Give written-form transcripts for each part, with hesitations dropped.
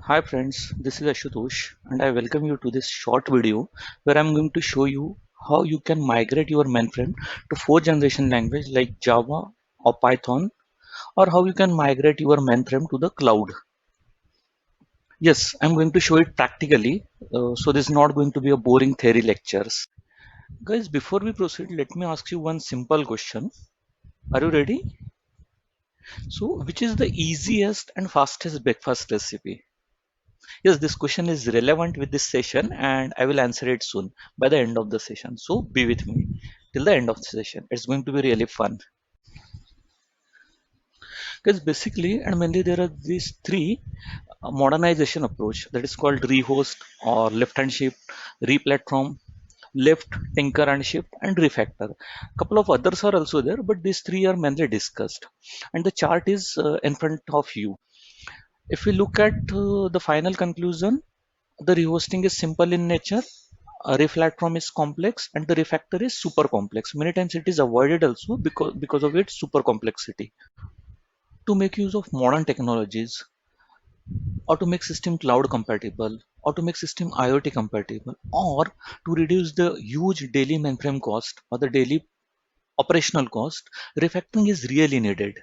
Hi friends, this is Ashutosh and I welcome you to this short video where I'm going to show you how you can migrate your mainframe to 4th generation language like Java or Python, or how you can migrate your mainframe to the cloud. Yes, I'm going to show it practically, so this is not going to be a boring theory lectures. Guys, before we proceed, let me ask you one simple question. Are you ready? So, which is the easiest and fastest breakfast recipe? Yes, this question is relevant with this session and I will answer it soon by the end of the session. So be with me till the end of the session. It's going to be really fun. Because basically and mainly there are these three modernization approach that is called rehost or left hand shift, replatform, left, tinker and shift and refactor. Couple of others are also there, but these three are mainly discussed. And the chart is in front of you. If we look at the final conclusion, the rehosting is simple in nature, a replatform is complex, and the refactor is super complex. Many times it is avoided also because of its super complexity. To make use of modern technologies, or to make system cloud compatible, or to make system IoT compatible, or to reduce the huge daily mainframe cost or the daily operational cost, refactoring is really needed.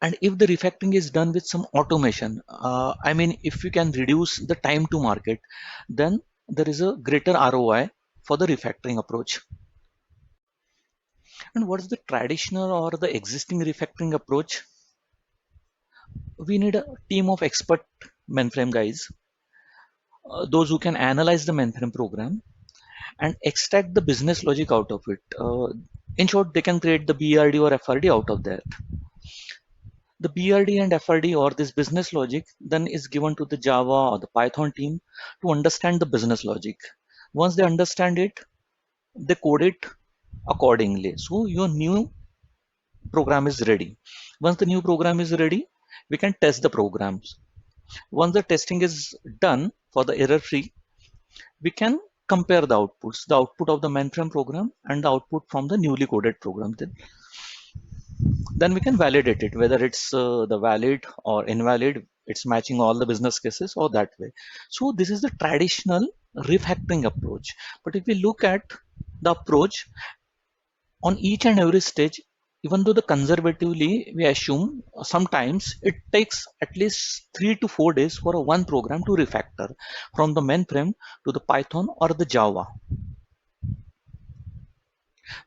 And if the refactoring is done with some automation, I mean, if you can reduce the time to market, then there is a greater ROI for the refactoring approach. And what's the traditional or the existing refactoring approach? We need a team of expert mainframe guys, those who can analyze the mainframe program and extract the business logic out of it. In short, they can create the BRD or FRD out of that. The BRD and FRD or this business logic then is given to the Java or the Python team to understand the business logic. Once they understand it, they code it accordingly. So your new program is ready. Once the new program is ready, we can test the programs. Once the testing is done for the error free, we can compare the output of the mainframe program and the output from the newly coded program. Then we can validate it, whether it's the valid or invalid, it's matching all the business cases or that way. So this is the traditional refactoring approach. But if we look at the approach on each and every stage, even though the conservatively we assume sometimes it takes at least 3 to 4 days for a one program to refactor from the mainframe to the Python or the Java.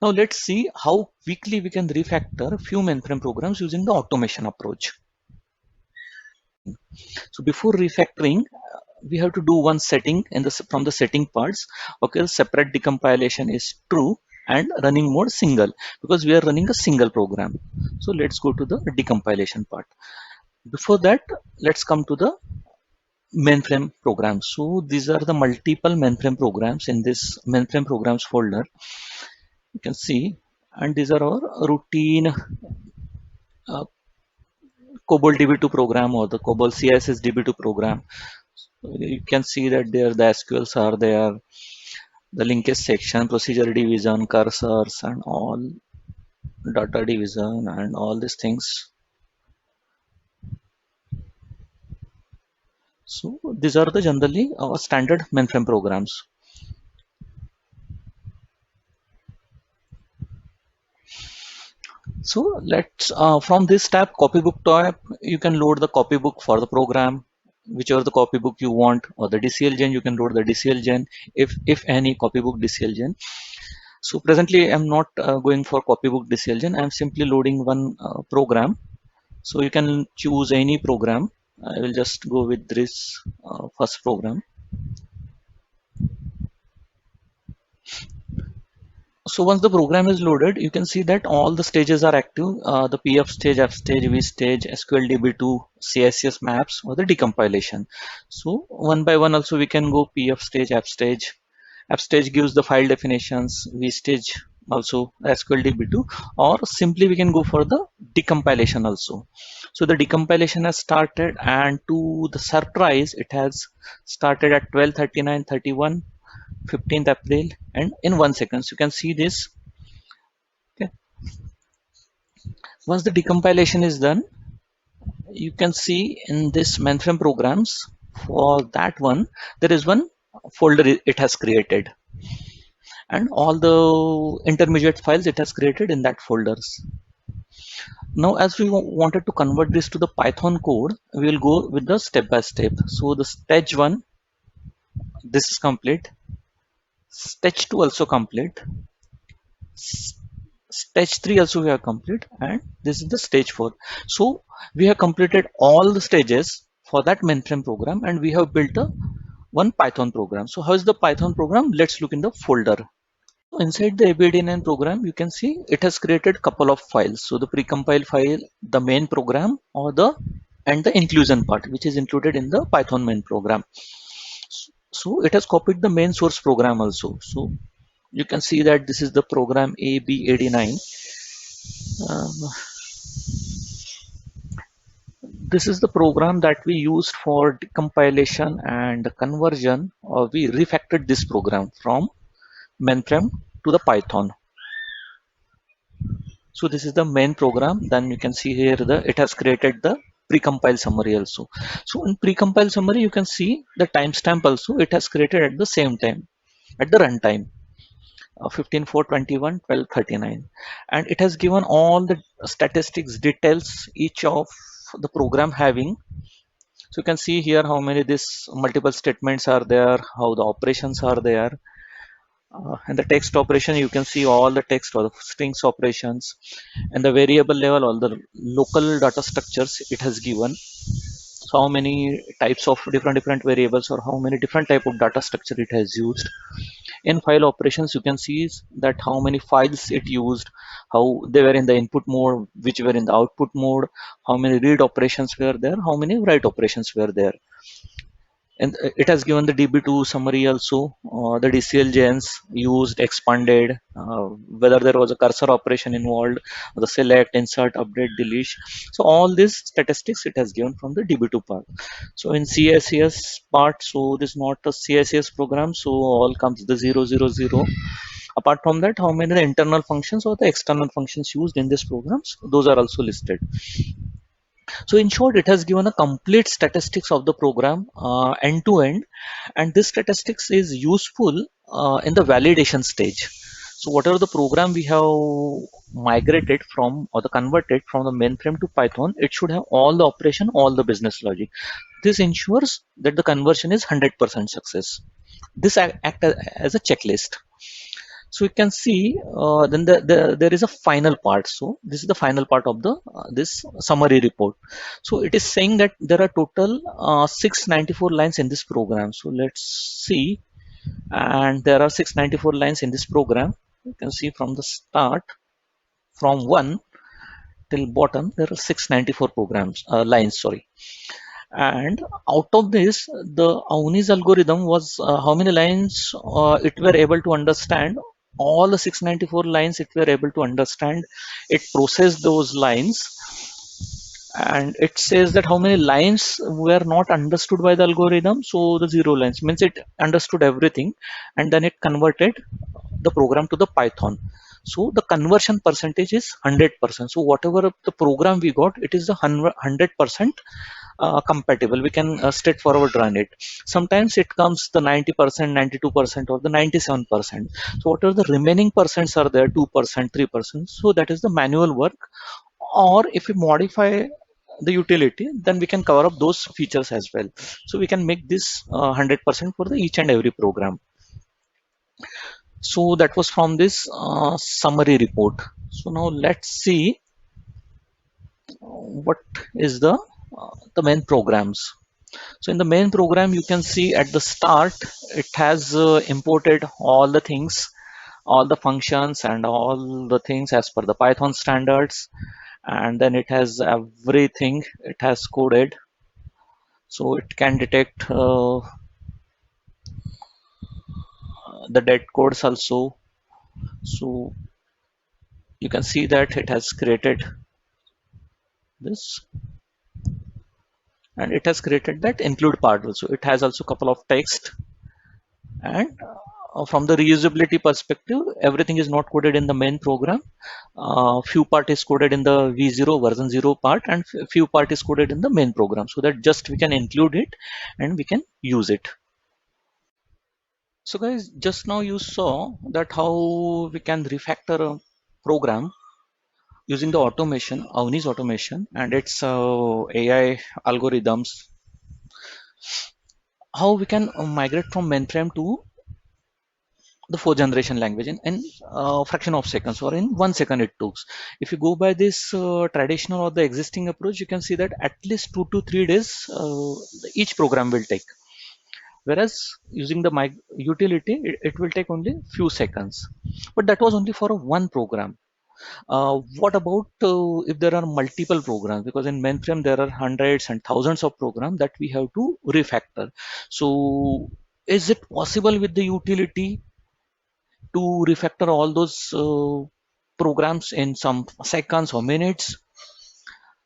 Now let's see how quickly we can refactor few mainframe programs using the automation approach. So before refactoring, we have to do one setting in the from the setting parts. Okay, separate decompilation is true and running mode single because we are running a single program. So let's go to the decompilation part. Before that, let's come to the mainframe programs. So these are the multiple mainframe programs in this mainframe programs folder. You can see, and these are our routine uh, COBOL DB2 program or the COBOL CSS DB2 program. You can see that there the SQLs are there, the linkage section, procedure division, cursors, and all data division, and all these things. So these are the generally our standard mainframe programs. So let's from this tab, copybook tab, you can load the copybook for the program, whichever the copybook you want, or the DCLGen, you can load the DCLGen if any copybook DCLGen. So presently, I'm not going for copybook DCLGen. I'm simply loading one program. So you can choose any program. I will just go with this first program. So once the program is loaded, you can see that all the stages are active. The PF stage, F stage, V stage, SQLDB2, CSS maps, or the decompilation. So one by one also we can go PF stage, F stage. F stage gives the file definitions, V stage also SQLDB2, or simply we can go for the decompilation also. So the decompilation has started, and to the surprise, it has started at 12:39:31. 15th April, and in 1 second you can see this. Okay. Once the decompilation is done, You can see in this mainframe programs, for that one, there is one folder it has created, and all the intermediate files it has created in that folders. Now, as we wanted to convert this to the Python code, we will go with the step by step. So the stage 1, this is complete. Stage 2 also complete. Stage 3 also we have complete, and this is the stage 4. So we have completed all the stages for that mainframe program, and we have built a one Python program. So how is the Python program? Let's look in the folder. Inside the ABDNN program, you can see it has created couple of files. So the precompile file, the main program, or the and the inclusion part, which is included in the Python main program. So it has copied the main source program also. So you can see that this is the program AB89. Um, this is the program that we used for compilation and conversion, or we refactored this program from mainframe to the Python. So this is the main program. Then you can see here it has created the precompile summary also. So in precompile summary, you can see the timestamp also it has created at the same time at the runtime. 15 4 21 12 39, and it has given all the statistics details each of the program having. So you can see here how many this multiple statements are there, how the operations are there, and the text operation, you can see all the text or the strings operations, and the variable level, all the local data structures it has given. So how many types of different variables, or how many different type of data structure it has used. In file operations, you can see that how many files it used, how they were in the input mode, which were in the output mode, how many read operations were there, how many write operations were there. And it has given the DB2 summary also, the DCLJNs used, expanded, whether there was a cursor operation involved, the select, insert, update, delete. So all these statistics it has given from the DB2 part. So in CSCS part, so this is not a CSCS program, so all comes the 000. Apart from that, how many internal functions or the external functions used in this programs, those are also listed. So in short, it has given a complete statistics of the program end to end, and this statistics is useful in the validation stage. So whatever the program we have migrated from or the converted from the mainframe to Python, it should have all the operation, all the business logic. This ensures that the conversion is 100% success. This act as a checklist. So you can see then there is a final part. So this is the final part of the this summary report. So it is saying that there are total 694 lines in this program. So let's see, and there are 694 lines in this program. You can see from the start, from 1 till bottom, there are 694 programs lines, sorry. And out of this, the Avni's algorithm was how many lines it were able to understand. All the 694 lines it were able to understand. It processed those lines, and it says that how many lines were not understood by the algorithm. So the 0 lines means it understood everything, and then it converted the program to the Python. So the conversion percentage is 100%. So whatever the program we got, it is the 100% compatible. We can straightforward run it. Sometimes it comes the 90%, 92%, or the 97%. So whatever the remaining percents are there, 2%, 3%. So that is the manual work. Or if we modify the utility, then we can cover up those features as well. So we can make this 100% for the each and every program. So that was from this summary report. So now let's see what is the main programs. So in the main program, you can see at the start, it has imported all the things, all the functions and all the things as per the Python standards. And then it has everything it has coded. So it can detect the dead codes also. So you can see that it has created this, and it has created that include part also. It has also couple of text, and from the reusability perspective, everything is not coded in the main program. Few part is coded in the v0 version 0 part, and few part is coded in the main program, so that just we can include it and we can use it. So guys, just now you saw that how we can refactor a program using the automation, Avni's automation, and its AI algorithms. How we can migrate from mainframe to the fourth generation language in fraction of seconds, or in 1 second it took. If you go by this traditional or the existing approach, you can see that at least 2 to 3 days each program will take. Whereas using the utility, it will take only few seconds. But that was only for one program. What about if there are multiple programs? Because in mainframe there are hundreds and thousands of programs that we have to refactor. So is it possible with the utility to refactor all those programs in some seconds or minutes?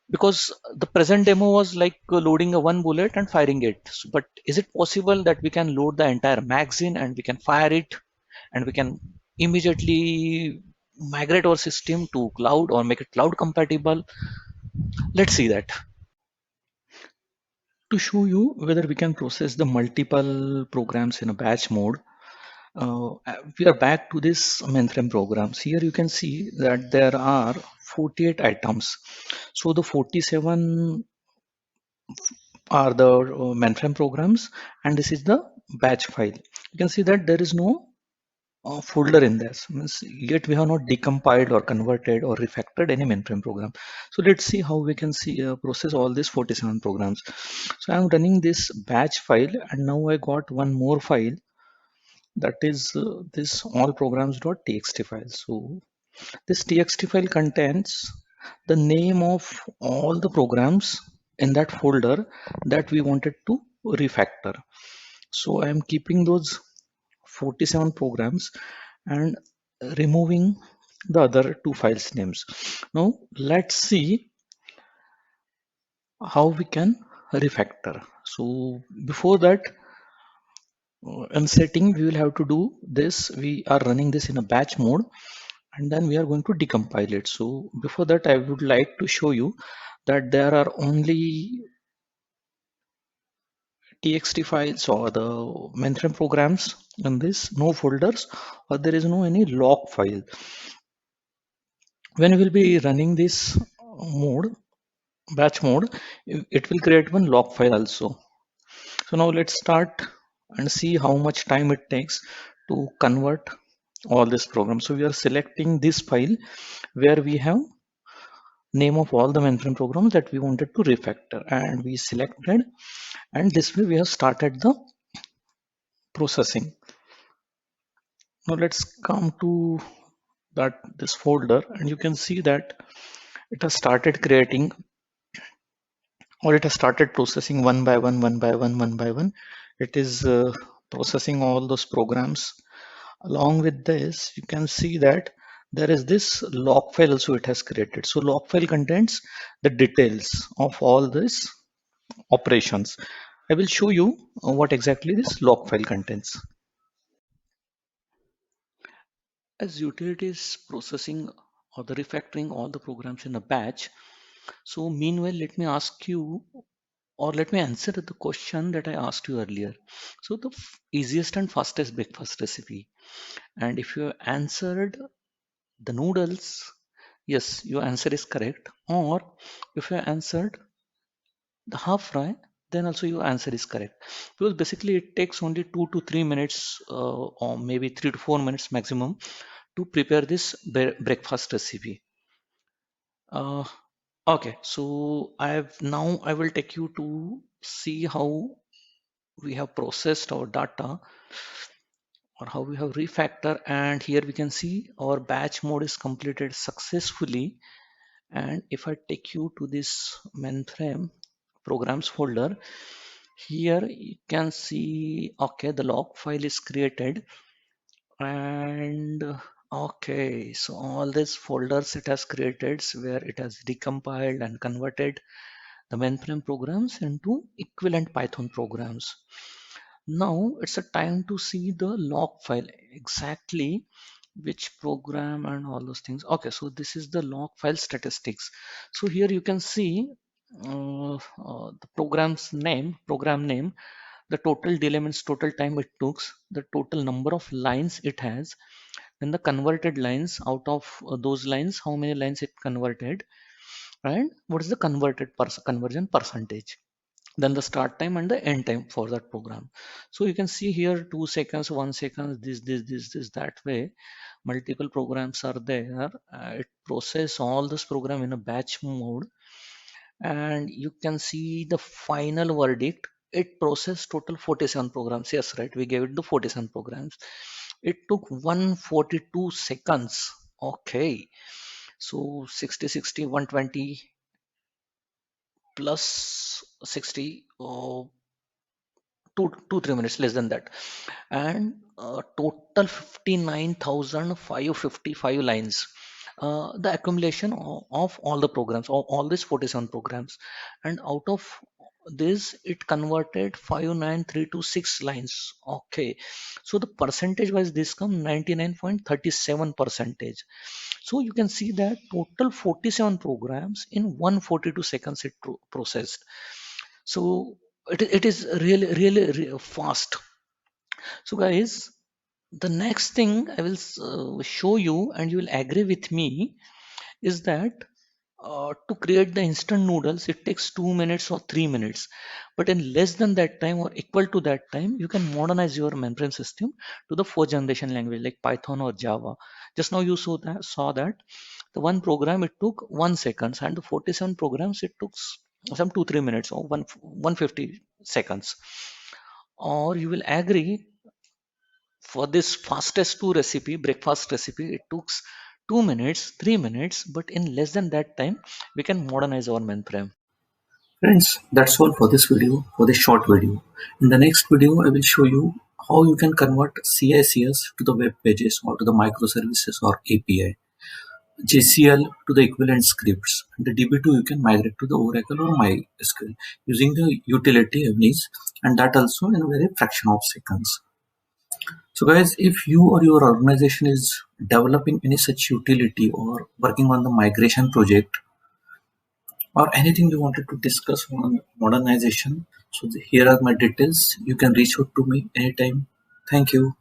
Because the present demo was like loading a one bullet and firing it. But is it possible that we can load the entire magazine and we can fire it, and we can immediately migrate our system to cloud or make it cloud compatible? Let's see that. To show you whether we can process the multiple programs in a batch mode, we are back to this mainframe programs. Here you can see that there are 48 items. So the 47 are the mainframe programs, and this is the batch file. You can see that there is no folder in this. Means yet we have not decompiled or converted or refactored any mainframe program. So let's see how we can see process all these 47 programs. So I'm running this batch file, and now I got one more file, that is this all programs.txt file. So this txt file contains the name of all the programs in that folder that we wanted to refactor. So I am keeping those 47 programs and removing the other two files names. Now let's see how we can refactor. So before that, in setting, we will have to do this. We are running this in a batch mode, and then we are going to decompile it. So before that, I would like to show you that there are only txt files or the mainframe programs in this, no folders, or there is no any log file. When we will be running this mode, batch mode, it will create one log file also. So now let's start and see how much time it takes to convert all this program. So we are selecting this file where we have name of all the mainframe programs that we wanted to refactor, and we selected, and this way we have started the processing. Now let's come to that this folder, and you can see that it has started creating, or it has started processing one by one, one by one. It is processing all those programs. Along with this, you can see that there is this log file also it has created. So log file contains the details of all these operations. I will show you what exactly this log file contains. As utility is processing or the refactoring all the programs in a batch, so meanwhile let me ask you, or let me answer the question that I asked you earlier. So the easiest and fastest breakfast recipe, and if you answered the noodles, yes, your answer is correct. Or if you answered the half fry, then also your answer is correct. Because basically it takes only 2 to 3 minutes, or maybe 3 to 4 minutes maximum, to prepare this breakfast recipe. Uh, okay, so I will take you to see how we have processed our data, or how we have refactor, and here we can see our batch mode is completed successfully. And if I take you to this mainframe programs folder, here you can see, okay, the log file is created, and okay, so all these folders it has created where it has decompiled and converted the mainframe programs into equivalent Python programs. Now it's a time to see the log file exactly which program and all those things. Okay, so this is the log file statistics. So here you can see the program name, the total delay means total time it took, the total number of lines it has, then the converted lines out of those lines, how many lines it converted, and what is the conversion percentage, then the start time and the end time for that program. So you can see here 2 seconds, 1 second, this that way multiple programs are there. It process all this program in a batch mode, and you can see the final verdict. It processed total 47 programs. Yes, right, we gave it the 47 programs. It took 142 seconds. Okay, so 60, 60, 120 plus 60, 2 3 minutes less than that, and total 59,555 lines, the accumulation of all the programs, all these 47 programs, and out of this it converted 59326 lines. Okay, so the percentage wise this come 99.37 percentage. So you can see that total 47 programs in 142 seconds it processed. So it is really fast. So guys, the next thing I will show you and you will agree with me is that to create the instant noodles it takes 2 minutes or 3 minutes, but in less than that time or equal to that time you can modernize your mainframe system to the fourth generation language like Python or Java. Just now you saw that the one program it took 1 seconds, and the 47 programs it took some 2 3 minutes or 150 seconds. Or you will agree, for this fastest two recipe, breakfast recipe, it took 2 minutes, 3 minutes, but in less than that time, we can modernize our mainframe. Friends, that's all for this video, for this short video. In the next video, I will show you how you can convert CICS to the web pages or to the microservices or API, JCL to the equivalent scripts, and the DB2 you can migrate to the Oracle or MySQL using the utility Evnis, and that also in a very fraction of seconds. So guys, if you or your organization is developing any such utility or working on the migration project, or anything you wanted to discuss on modernization, so here are my details. You can reach out to me anytime. Thank you.